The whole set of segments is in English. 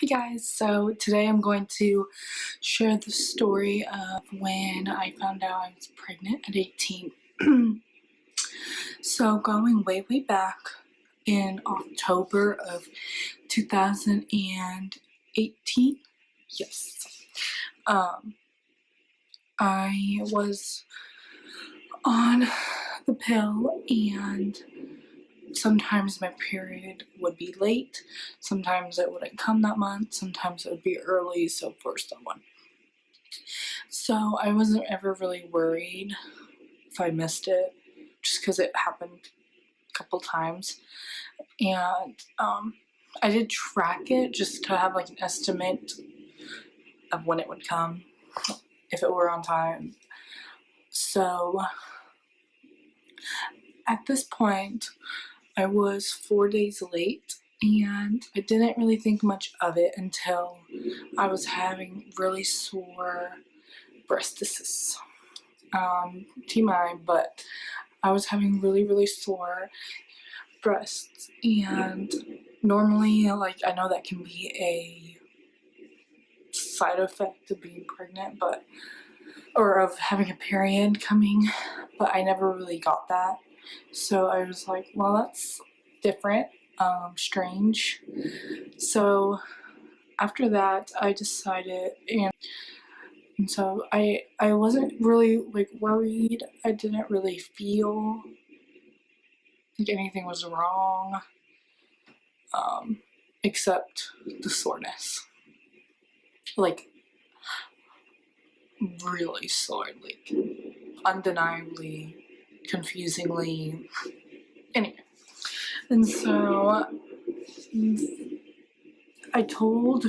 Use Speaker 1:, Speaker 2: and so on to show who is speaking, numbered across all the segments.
Speaker 1: Hi guys, so today I'm going to share the story of when I found out I was pregnant at 18. So going way back in October of 2018, yes, I was on the pill and sometimes my period would be late, sometimes it wouldn't come that month, sometimes it would be early, so for someone. So I wasn't ever really worried if I missed it, just because it happened a couple times. And I did track it just to have like an estimate of when it would come, if it were on time. So at this point, I was 4 days late, and I didn't really think much of it until I was having really sore breastises. TMI, but I was having really sore breasts, and normally, like, I know that can be a side effect of being pregnant, or of having a period coming, but I never really got that. So I was like, well, that's different, strange. So after that, I decided, and so I wasn't really like worried. I didn't really feel like anything was wrong, except the soreness. Like, really sore, like undeniably, confusingly. Anyway, and so I told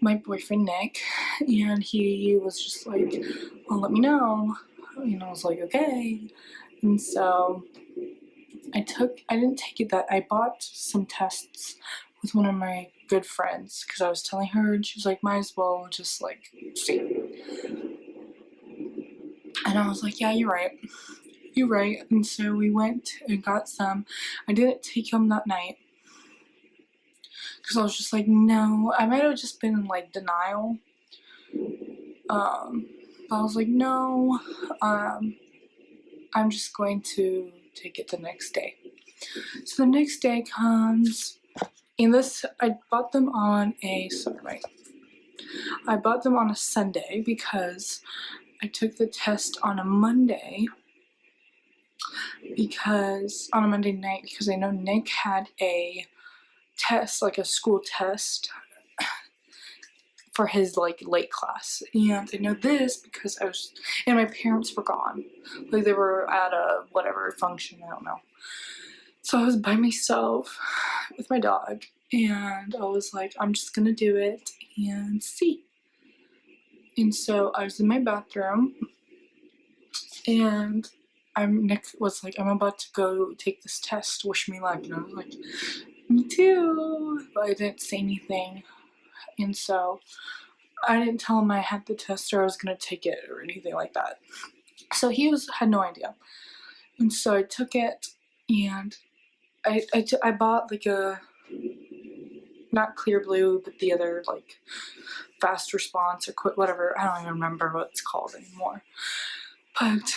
Speaker 1: my boyfriend Nick, and he was just like, well, let me know. And I was like, okay. And so I didn't take it that, I bought some tests with one of my good friends, because I was telling her, and she was like, might as well just like see. And I was like, yeah, you're right. And so we went and got some. I didn't take them that night, because I was just like, no, I might have just been in like denial. But I was like, no, I'm just going to take it the next day. So the next day comes, and I bought them on a Sunday, because I took the test on a Monday, on a Monday night, because I know Nick had a test, like a school test, for his like late class. And I know this because and my parents were gone. Like, they were at a whatever function, I don't know. So I was by myself with my dog, and I was like, I'm just gonna do it and see. And so I was in my bathroom, and Nick was like, I'm about to go take this test, wish me luck. And I was like, me too. But I didn't say anything. And so I didn't tell him I had the test or I was gonna take it or anything like that. So he had no idea. And so I took it, and I bought like a, not Clear Blue, but the other, like, fast response or quick, whatever. I don't even remember what it's called anymore. But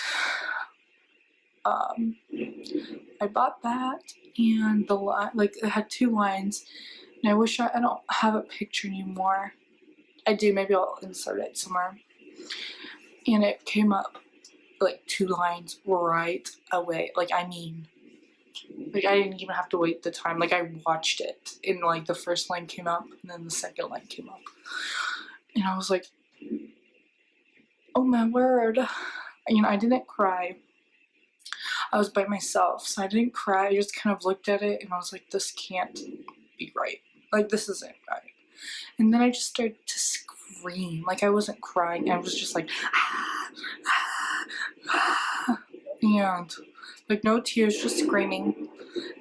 Speaker 1: I bought that, and it had 2 lines, and I wish I don't have a picture anymore. I do, maybe I'll insert it somewhere. And it came up like 2 lines right away. Like, I mean, like, I didn't even have to wait the time. Like, I watched it, and like the first line came up, and then the second line came up, and I was like, oh my word. I didn't cry. I was by myself, so I didn't cry. I just kind of looked at it, and I was like, this can't be right. Like, this isn't right. And then I just started to scream. Like, I wasn't crying. I was just like, and like, no tears, just screaming.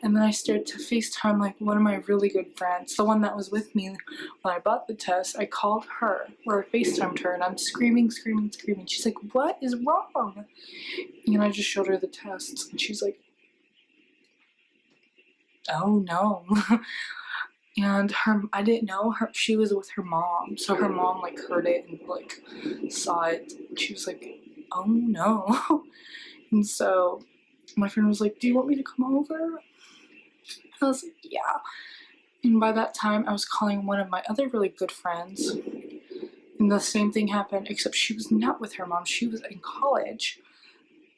Speaker 1: And then I started to FaceTime like one of my really good friends, the one that was with me when I bought the test. I called her, or I FaceTimed her, and I'm screaming. She's like, what is wrong? And I just showed her the tests, and she's like, oh no. And I didn't know her, she was with her mom, so her mom like heard it and like saw it. She was like, oh no. And so my friend was like, do you want me to come over? I was like, yeah. And by that time I was calling one of my other really good friends, and the same thing happened, except she was not with her mom, she was in college,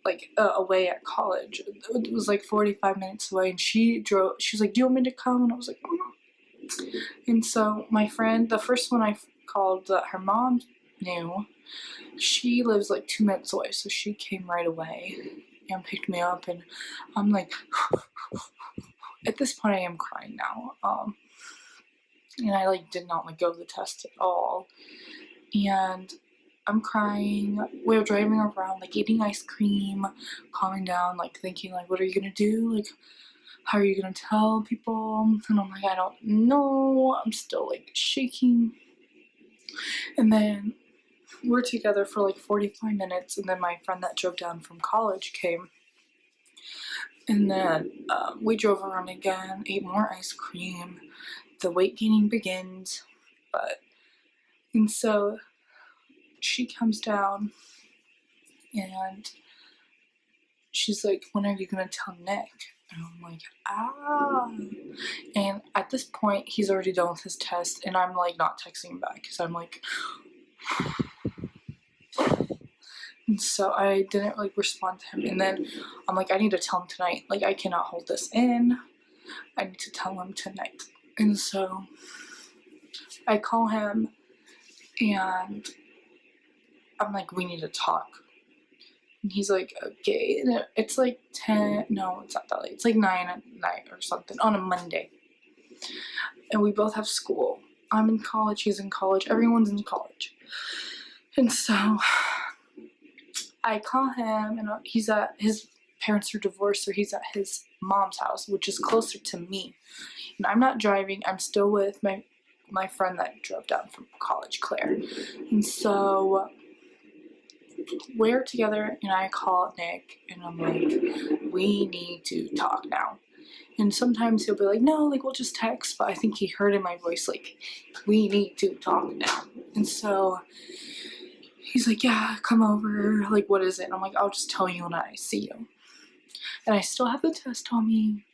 Speaker 1: like away at college. It was like 45 minutes away, and she was like, do you want me to come? And I was like, And so my friend, the first one I called that her mom knew, she lives like 2 minutes away, so she came right away and picked me up, and I'm like, at this point I am crying now, and I like did not let go of the test at all, and I'm crying. We were driving around, like eating ice cream, calming down, like thinking, like, what are you gonna do? Like, how are you gonna tell people? And I'm like, I don't know. I'm still like shaking. And then we're together for like 45 minutes, and then my friend that drove down from college came. And then we drove around again, ate more ice cream. The weight gaining begins. And so she comes down and she's like, when are you gonna tell Nick? And I'm like, ah. And at this point, he's already done with his test, and I'm like not texting him back because I'm like, and so I didn't like respond to him. And then I'm like, I need to tell him tonight. Like, I cannot hold this in. I need to tell him tonight. And so I call him, and I'm like, we need to talk. And he's like, okay. And it's like 10, no, it's not that late. It's like 9 at night or something on a Monday. And we both have school. I'm in college, he's in college, everyone's in college. And so I call him, and he's at his parents are divorced, so he's at his mom's house, which is closer to me. And I'm not driving, I'm still with my friend that drove down from college, Claire. And so we're together, and I call Nick, and I'm like, we need to talk now. And sometimes he'll be like, no, like, we'll just text. But I think he heard in my voice, like, we need to talk now. And so he's like, yeah, come over. Like, what is it? And I'm like, I'll just tell you when I see you. And I still have the test on me.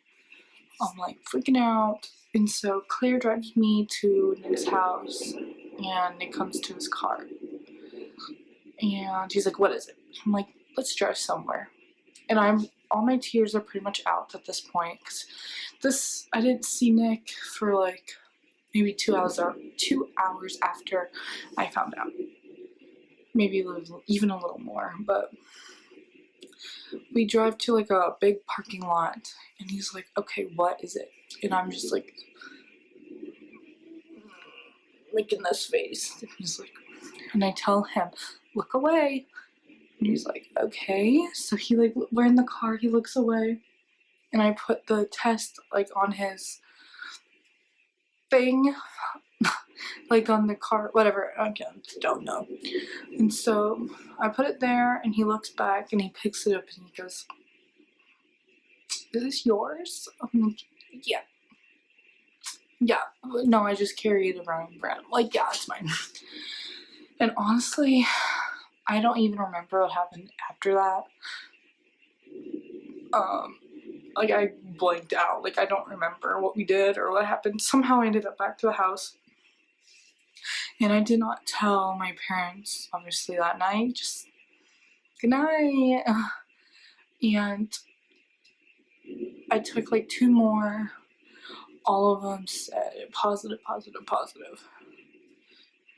Speaker 1: I'm like freaking out. And so Claire drives me to Nick's house, and Nick comes to his car. And he's like, what is it? I'm like, let's drive somewhere. And all my tears are pretty much out at this point, because I didn't see Nick for like maybe 2 hours after I found out. Maybe even a little more. But we drive to like a big parking lot, and he's like, okay, what is it? And I'm just like making this face. And he's like, and I tell him, look away. And he's like, okay. So he like, we're in the car, he looks away, and I put the test like on his thing, like on the car, whatever, I don't know. And so I put it there, and he looks back, and he picks it up, and he goes, is this yours? I'm like, yeah. Yeah, no, I just carry it around. Like, yeah, it's mine. And honestly, I don't even remember what happened after that. Like, I blanked out. Like, I don't remember what we did or what happened. Somehow I ended up back to the house. And I did not tell my parents, obviously, that night. Just, good night. And I took like 2 more. All of them said positive,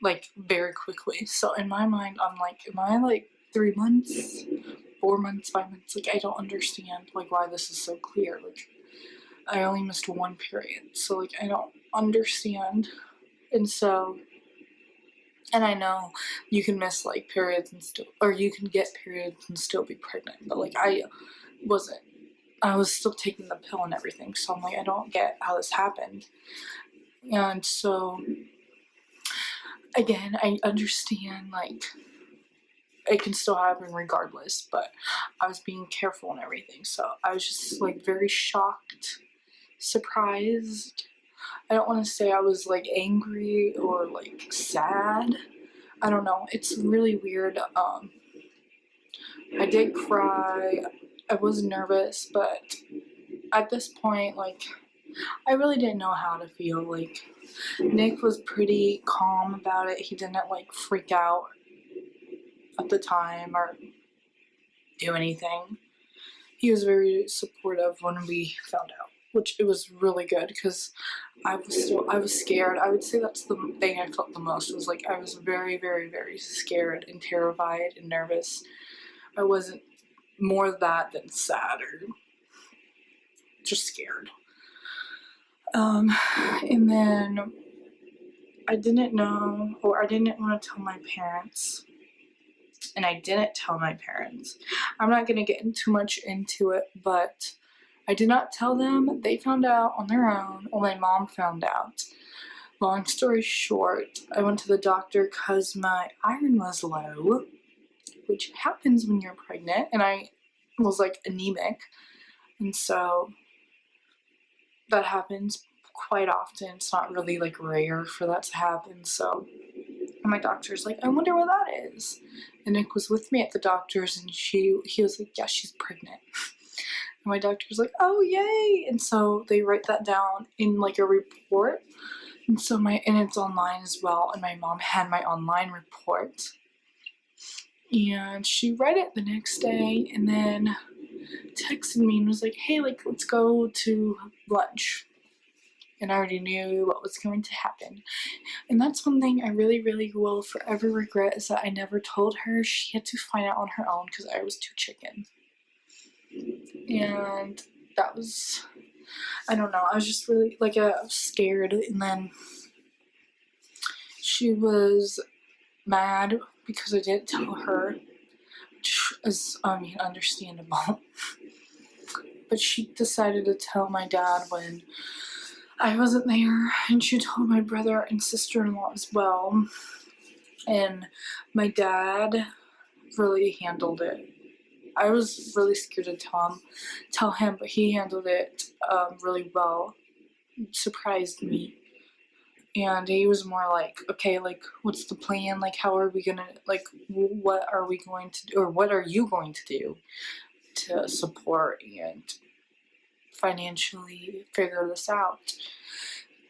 Speaker 1: like very quickly. So in my mind, I'm like, am I like 3 months, 4 months, 5 months? Like, I don't understand like why this is so clear. Like, I only missed 1 period, so like I don't understand. And so, and I know you can miss like periods and still, or you can get periods and still be pregnant, but like I was still taking the pill and everything, so I'm like, I don't get how this happened. And so again, I understand like it can still happen regardless, but I was being careful and everything, so I was just like very shocked, surprised, I don't want to say I was like angry or like sad. I don't know. It's really weird. I did cry. I was nervous, but at this point, like, I really didn't know how to feel. Like, Nick was pretty calm about it. He didn't like freak out at the time or do anything. He was very supportive when we found out, which it was really good because I was scared. I would say that's the thing I felt the most was like I was very, very, very scared and terrified and nervous. I wasn't more that than sad or just scared. And then I didn't know, or I didn't want to tell my parents. And I didn't tell my parents. I'm not going to get too much into it, but I did not tell them. They found out on their own, or my mom found out. Long story short, I went to the doctor because my iron was low, which happens when you're pregnant, and I was like anemic. And so that happens quite often. It's not really like rare for that to happen. So and my doctor's like, I wonder what that is. And Nick was with me at the doctor's, and he was like, yeah, she's pregnant. And my doctor's like, oh yay! And so they write that down in like a report. And so and it's online as well. And my mom had my online report. And she read it the next day and then texted me and was like, hey, like, let's go to lunch. And I already knew what was going to happen. And that's one thing I really, really will forever regret is that I never told her. She had to find out on her own because I was too chicken. And that was, I don't know, I was just really, like, scared. And then she was mad because I didn't tell her, which is, understandable. But she decided to tell my dad when I wasn't there, and she told my brother and sister-in-law as well. And my dad really handled it. I was really scared to tell him, but he handled it really well. It surprised me. And he was more like, okay, like, what's the plan? Like, how are we gonna, like, what are we going to do, or what are you going to do to support and financially figure this out?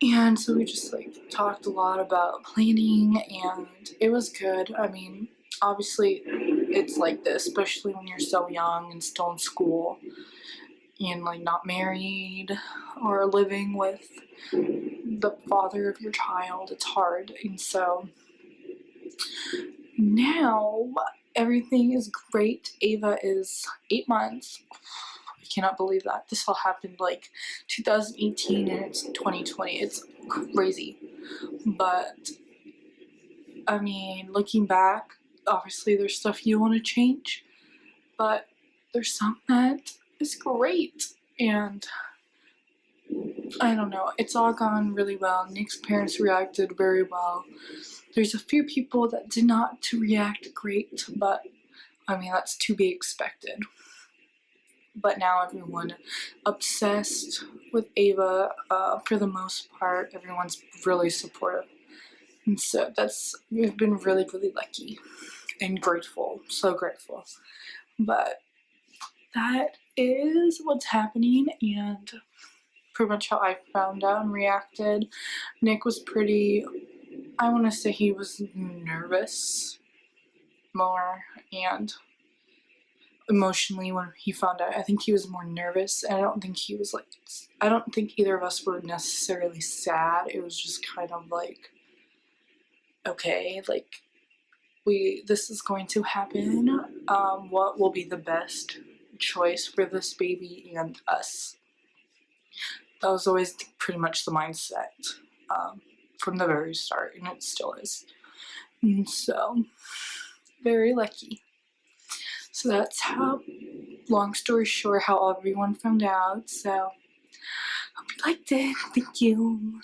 Speaker 1: And so we just like talked a lot about planning, and it was good. I mean, obviously it's like this, especially when you're so young and still in school and like not married or living with the father of your child. It's hard. And so now everything is great. Ava is 8 months. I cannot believe that. This all happened like 2018 and it's 2020. It's crazy. But, I mean, looking back, obviously there's stuff you want to change, but there's some that is great. And I don't know, it's all gone really well. Nick's parents reacted very well. There's a few people that did not react great, but I mean, that's to be expected. But now everyone obsessed with Ava, for the most part. Everyone's really supportive. And so we've been really, really lucky and grateful. So grateful. But that is what's happening, and pretty much how I found out and reacted. Nick was I want to say he was nervous more and emotionally when he found out. I think he was more nervous, and I don't think either of us were necessarily sad. It was just kind of like, okay, like, this is going to happen. What will be the best choice for this baby and us? That was always pretty much the mindset from the very start, and it still is. And so, very lucky. So that's how, long story short, how everyone found out. So, hope you liked it. Thank you.